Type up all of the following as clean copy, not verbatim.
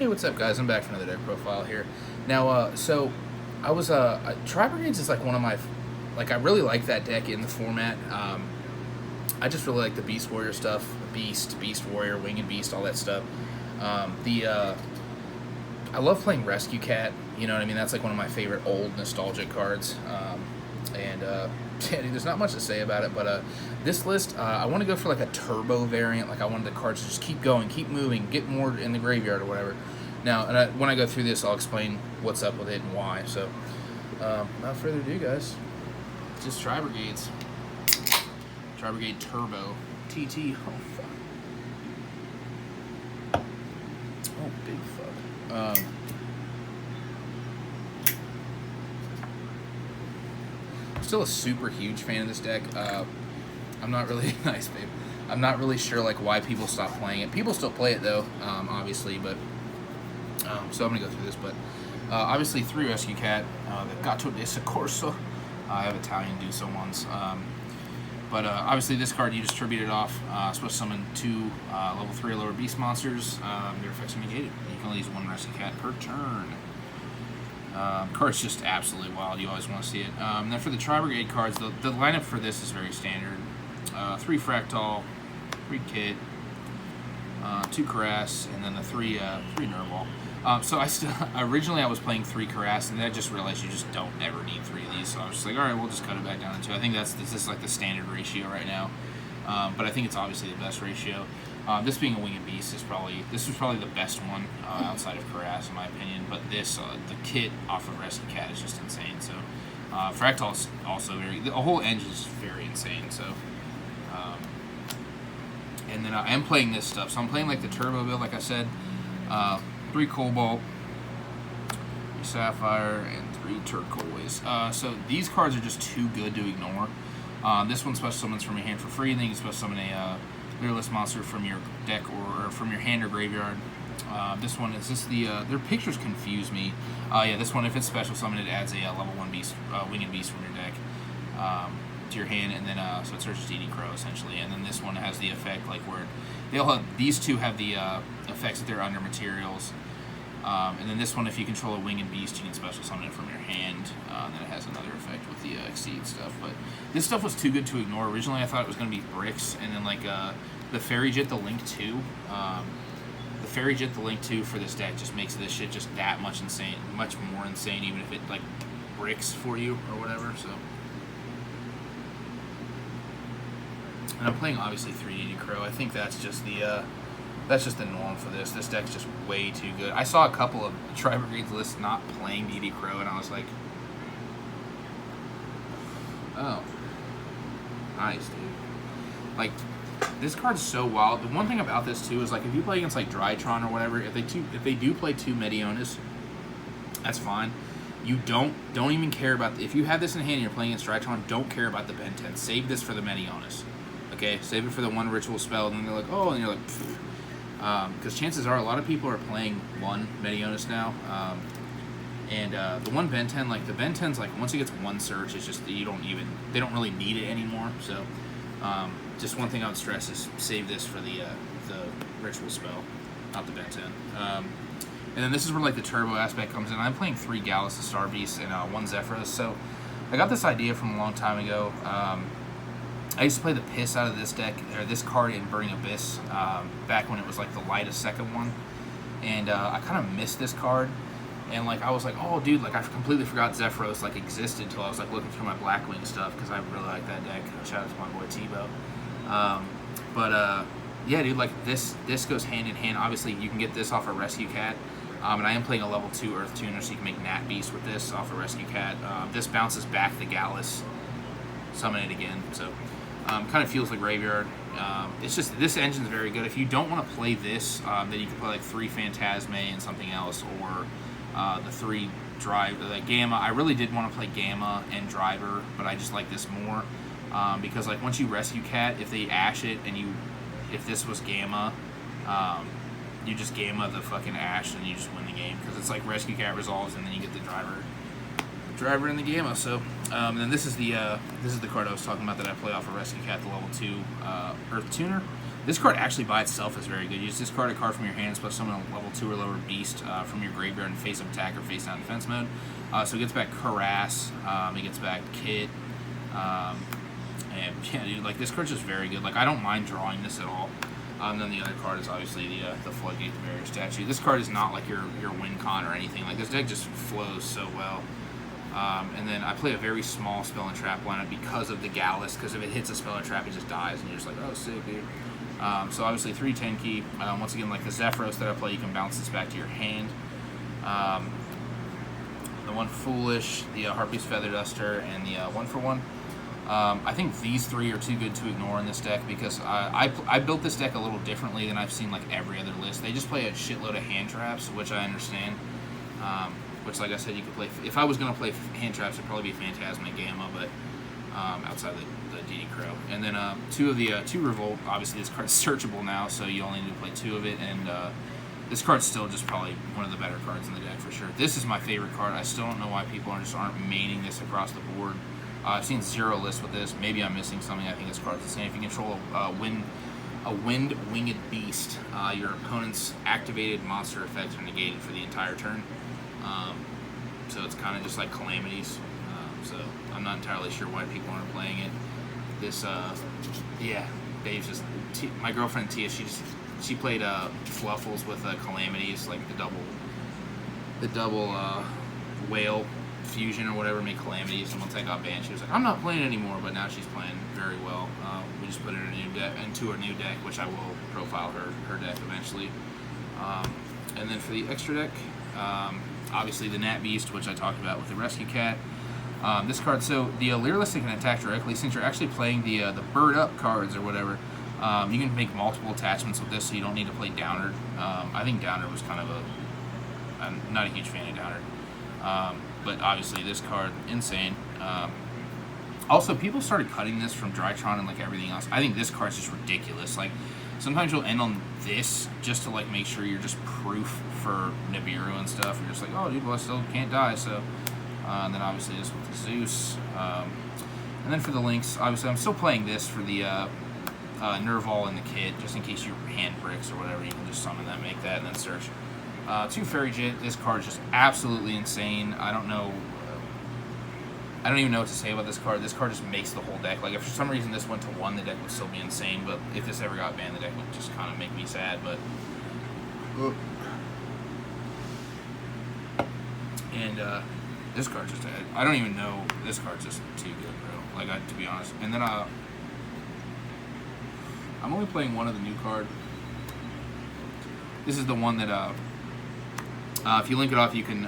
Hey, what's up, guys? I'm back for another deck profile here. Now, so I was Tri-Brigades is like one of my, like I really like that deck in the format. I just really like the Beast Warrior stuff, Beast Warrior, Winged Beast, all that stuff. I love playing Rescue Cat. You know what I mean? That's like one of my favorite old nostalgic cards. Yeah, dude, there's not much to say about it, but this list, I want to go for like a turbo variant. Like I wanted the cards to just keep going, keep moving, get more in the graveyard or whatever. Now, when I go through this, I'll explain what's up with it and why. So, without further ado, guys, just Tri-Brigades. Tri-Brigade Turbo. TT. Oh, fuck. Oh, big fuck. Still a super huge fan of this deck. I'm not really nice, babe. I'm not really sure like why people stop playing it. People still play it though, obviously, but so I'm gonna go through this. But obviously 3 Rescue Cat, the Gatto di Soccorso. I have Italian do so ones. But obviously this card you just tribute it off. Supposed to summon 2 level 3 or lower beast monsters. Their effects are negated. You can only use 1 Rescue Cat per turn. Card's just absolutely wild. You always want to see it. Then for the Tri-Brigade cards, the lineup for this is very standard. 3 Fractal, 3 Kit, 2 Caress, and then the 3 Nerval. So originally I was playing 3 Caress, and then I just realized you just don't ever need 3 of these. So I was just like, all right, we'll just cut it back down to 2. I think this is like the standard ratio right now. But I think it's obviously the best ratio. This being a Winged Beast is probably the best one outside of Caress in my opinion. But this the kit off of Rescue Cat is just insane. So Fractal's also the whole engine is very insane. So and then I am playing this stuff. So I'm playing like the Turbo build, like I said. 3 Cobalt, 3 Sapphire, and 3 Turquoise. So these cards are just too good to ignore. This one special summons from your hand for free, and then you can special summon a leerless monster from your deck or from your hand or graveyard. This one is just their pictures confuse me. Yeah, this one, if it's special summoned, it adds a level 1 beast, Winged Beast from your deck to your hand, and then so it searches DD Crow essentially. And then this one has the effect like where these two have the effects that they're under materials. And then this one, if you control a Winged Beast, you can special summon it from your hand. And then it has another effect with the Exceed stuff. But this stuff was too good to ignore. Originally, I thought it was going to be bricks, and then like the Fairy Jet, the Link 2. The Fairy Jet, the Link 2 for this deck just makes this shit just that much insane, much more insane, even if it like bricks for you or whatever. So. And I'm playing obviously 3D Crow. I think that's just the norm for this. This deck's just way too good. I saw a couple of Tri-Brigades lists not playing DD Crow, and I was like, oh, nice, dude. Like, this card's so wild. The one thing about this too is like if you play against like Drytron or whatever, if they do play 2 Medionis, that's fine. You don't even care about if you have this in hand and you're playing against Drytron, don't care about the Ben 10. Save this for the Medionis. Okay, save it for the 1 ritual spell, and then they're like, oh, and you're like, because chances are a lot of people are playing 1 Medionis now, and the 1 Ben 10, like the Ben 10's like once it gets 1 search, it's just they don't really need it anymore. So, just one thing I would stress is save this for the ritual spell, not the Ben 10. And then this is where like the turbo aspect comes in. I'm playing 3 Gallus the Star Beast and 1 Zephyros. So I got this idea from a long time ago. I used to play the piss out of this deck, or this card in Burning Abyss, back when it was like the lightest second one. And I kind of missed this card. And like I was like, oh dude, like I completely forgot Zephyros like existed until I was like looking through my Blackwing stuff, because I really like that deck. Shout out to my boy Tebow. Yeah dude, like this goes hand in hand. Obviously you can get this off a Rescue Cat. And I am playing a level 2 Earth Tuner, so you can make Nat Beast with this off a Rescue Cat. This bounces back the Gallus, summon it again. So kind of feels like graveyard. It's just this engine's very good. If you don't want to play this, then you can play like 3 Phantasme and something else, or the 3 Drive, like Gamma. I really did want to play Gamma and Driver, but I just like this more because like once you Rescue Cat, if they Ash it and if this was Gamma, you just Gamma the fucking Ash and you just win the game, because it's like Rescue Cat resolves and then you get the Driver in the Gamma. So and then this is the card I was talking about that I play off of Rescue Cat, the level 2 Earth Tuner. This card actually by itself is very good. You just discard a card from your hand, plus summon a level 2 or lower beast from your graveyard in face-up attack or face-down defense mode. So it gets back Harass, it gets back Kit, and yeah, dude, like this card's just very good. Like I don't mind drawing this at all. And then the other card is obviously the Floodgate Barrier statue. This card is not like your win con or anything. Like this deck just flows so well. And then I play a very small spell and trap lineup because of the Gallus. Because if it hits a spell and trap, it just dies, and you're just like, oh, sick, dude. So obviously 3 10 key. Once again, like the Zephyros that I play, you can bounce this back to your hand. The 1 Foolish, the Harpy's Feather Duster, and the 1-for-1. I think these 3 are too good to ignore in this deck because I built this deck a little differently than I've seen like every other list. They just play a shitload of hand traps, which I understand. Which, like I said, you could play. If I was going to play hand traps, it'd probably be Phantasm and Gamma, but outside the DD Crow. And then 2 of the 2 Revolt. Obviously, this card's searchable now, so you only need to play 2 of it. And this card's still just probably one of the better cards in the deck for sure. This is my favorite card. I still don't know why people aren't maining this across the board. I've seen 0 lists with this. Maybe I'm missing something. I think this card's insane. If you control a Wind Winged Beast, your opponent's activated monster effects are negated for the entire turn. So it's kind of just like Calamities. So I'm not entirely sure why people aren't playing it. This, yeah, Dave's just my girlfriend Tia. She played Fluffles with Calamities, like the double whale fusion or whatever, make Calamities. And once I got banned, she was like, I'm not playing anymore. But now she's playing very well. We just put it into a new deck, which I will profile her deck eventually. And then for the extra deck, obviously the Nat Beast, which I talked about with the Rescue Cat. This card, so the Leerless can attack directly. Since you're actually playing the Bird Up cards or whatever, you can make multiple attachments with this, so you don't need to play Downer. I think Downer was kind of I'm not a huge fan of Downer. But obviously this card, insane. Also, people started cutting this from Drytron and like everything else. I think this card's just ridiculous. Like, sometimes you'll end on this just to like make sure you're just proof for Nibiru and stuff. You're just like, oh, dude, well, I still can't die. So, and then obviously this with the Zeus. And then for the links, obviously I'm still playing this for the Nerval and the Kit, just in case your hand bricks or whatever. You can just summon that, make that, and then search. 2 Fairy Jit. This card is just absolutely insane. I don't even know what to say about this card. This card just makes the whole deck. Like, if for some reason this went to 1, the deck would still be insane. But if this ever got banned, the deck would just kind of make me sad. But and this card just, I don't even know. This card's just too good, bro. Like, to be honest. And then I'm only playing one of the new card. This is the one that if you link it off, you can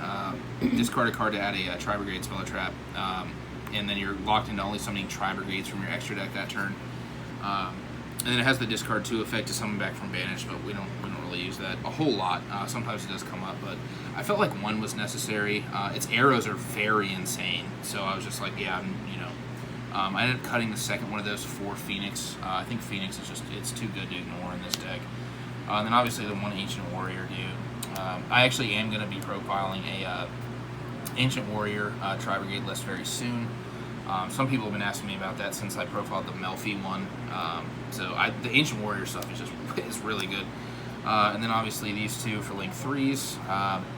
discard a card to add a Tri-Brigade Spell Trap, and then you're locked into only summoning Tri-Brigades from your extra deck that turn. And then it has the discard 2 effect to summon back from Banish, but we don't really use that a whole lot. Sometimes it does come up, but I felt like 1 was necessary. Its arrows are very insane, so I was just like, yeah, I ended up cutting the second one of those for Phoenix. I think Phoenix is it's too good to ignore in this deck. And then obviously the 1 Ancient Warrior, dude. I actually am going to be profiling a Ancient Warrior Tri-Brigade list very soon. Some people have been asking me about that since I profiled the Melfi one. So the Ancient Warrior stuff is really good. And then obviously these 2 for link 3s.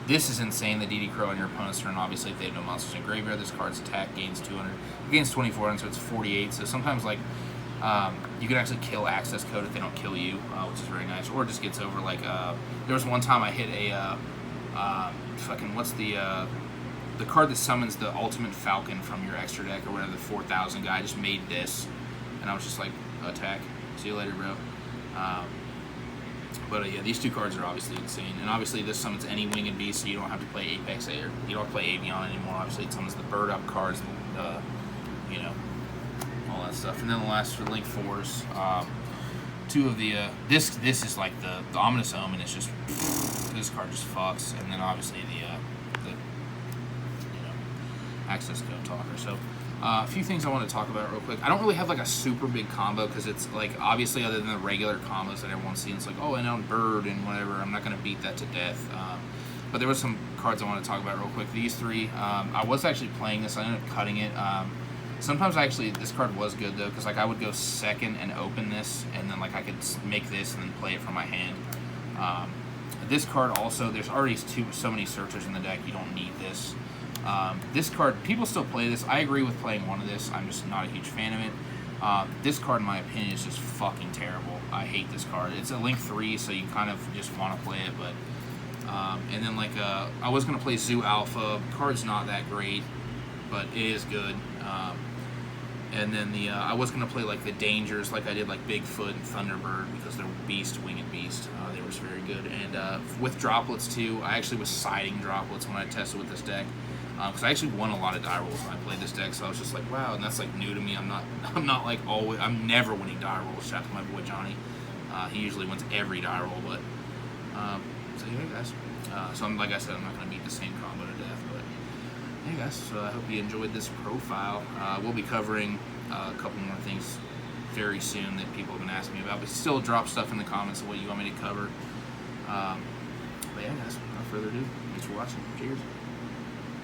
This is insane. The DD Crow on your opponent's turn. Obviously, if they have no monsters in graveyard, this card's attack gains 200. It gains 2400, so it's 48. So sometimes like you can actually kill access code if they don't kill you, which is very nice. Or it just gets over like there was one time I hit a what's the card that summons the Ultimate Falcon from your extra deck or whatever, the 4000 guy. I just made this, and I was just like, attack. See you later, bro. But yeah, these 2 cards are obviously insane. And obviously this summons any Winged Beast, so you don't have to play Apex or you don't have to play Avion anymore. Obviously it summons the Bird Up cards, all that stuff. And then the last for link 4s, 2 of the this is like the Ominous Omen. It's just this card just fucks. And then obviously the access code talker. So a few things I want to talk about real quick. I don't really have like a super big combo because it's like obviously other than the regular combos that everyone's seeing, it's like, oh, and on Bird and whatever. I'm not going to beat that to death. But there was some cards I want to talk about real quick. These 3, I was actually playing this. I ended up cutting it. Sometimes actually this card was good though, because like I would go second and open this, and then like I could make this and then play it from my hand. This card also, there's already so many searchers in the deck, you don't need this. This card, people still play this. I agree with playing one of this. I'm just not a huge fan of it. This card, in my opinion, is just fucking terrible. I hate this card. It's a Link 3, so you kind of just want to play it, but... and then, like, I was going to play Zoo Alpha. Card's not that great, but it is good. And then I was going to play, like, the Dangers, like I did, like, Bigfoot and Thunderbird, because they're Beast, Winged Beast. They were very good. And with Droplets, too, I actually was siding Droplets when I tested with this deck. Because I actually won a lot of die rolls when I played this deck, so I was just like, wow, and that's like new to me. I'm not like always, I'm never winning die rolls. Shout out to my boy Johnny. He usually wins every die roll, but so yeah, guys. So like I said, I'm not gonna beat the same combo to death, but hey guys. So I hope you enjoyed this profile. We'll be covering a couple more things very soon that people have been asking me about, but still drop stuff in the comments of what you want me to cover. But yeah, guys. Without further ado, thanks for watching. Cheers.